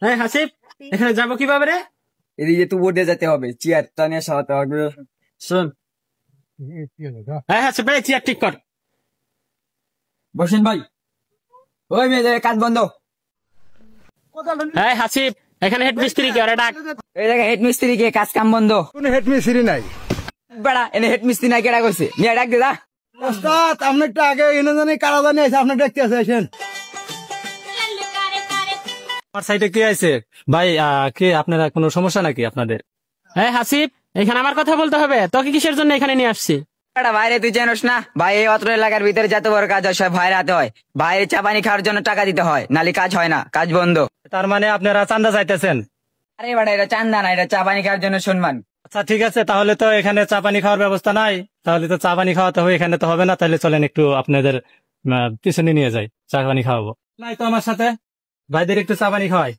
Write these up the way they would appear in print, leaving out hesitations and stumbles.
হ্যাঁ হাসিব, এখানে যাবো কিভাবে রে? এদিকে তো বোর্ডে যেতে হবে, চেয়ারটা নিয়ে সরাতে হবে। শোন, হ্যাঁ হাসিব ভাই চেয়ার ঠিক কর। বসেন ভাই। ওই মেয়ে কাজ বন্ধ। হ্যাঁ হাসিব, এখানে হেড মিস্ত্রি কে ওরে ডাক। এই জায়গায় হেড মিস্ত্রি কে, কাজ কাম বন্ধ। কোনো হেড মিস্ত্রি নাই বেড়া এনে হেড মিস্ত্রি নাই, কেডা কইছে? নিয়ে ডাক দে দা। ওস্তাদ আপনি একটু আগে এনে জানি কারা জানি আছে, আপনি দেখতে আসেন। আমার সাইডে কে আছে ভাই? কে আপনারা, কোনো সমস্যা নাকি আপনাদের? হ্যাঁ হাসিব, এখানে আমার কথা বলতে হবে, তোকে কিসের জন্য এখানে নিয়ে আসছি? বেড়া বাইরে তুই জানোস না ভাই, এই অত্র এলাকার ভিতরে যত বড় কাজ হয় সব বাইরে হাতে হয়। বাইরে চা পানি খাওয়ার জন্য টাকা দিতে হয়, নালে কাজ হয় না, কাজ বন্ধ। তার মানে আপনারা চান্দা চাইতেছেন? আরে বেড়া এটা চান্দা না, এটা চা পানি খাওয়ার জন্য সম্মান। আচ্ছা ঠিক আছে, তাহলে তো এখানে চা পানি খাওয়ার ব্যবস্থা নাই, তাহলে তো চা পানি খাওয়াতে হবে, এখানে তো হবে না। তাহলে চলেন একটু আপনাদের পিছনে নিয়ে যাই, চা পানি খাওয়াবো। নাই তো আমার সাথে, ভাইদের একটু চা পানি খাওয়াই।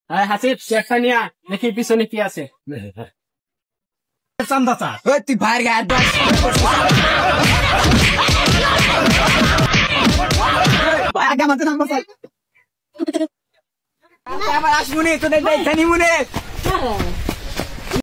হ্যাঁ হাসিব, চেয়ারটা নিয়ে দেখি পিছনে কি আছে। চান্দা চা। ওই তুই ভাইয়ের গায়ে হাত দিস। আগে আমাদের নাম্বার চাই। আবার আসবো নি, তোদের দেখতে নিবো নে।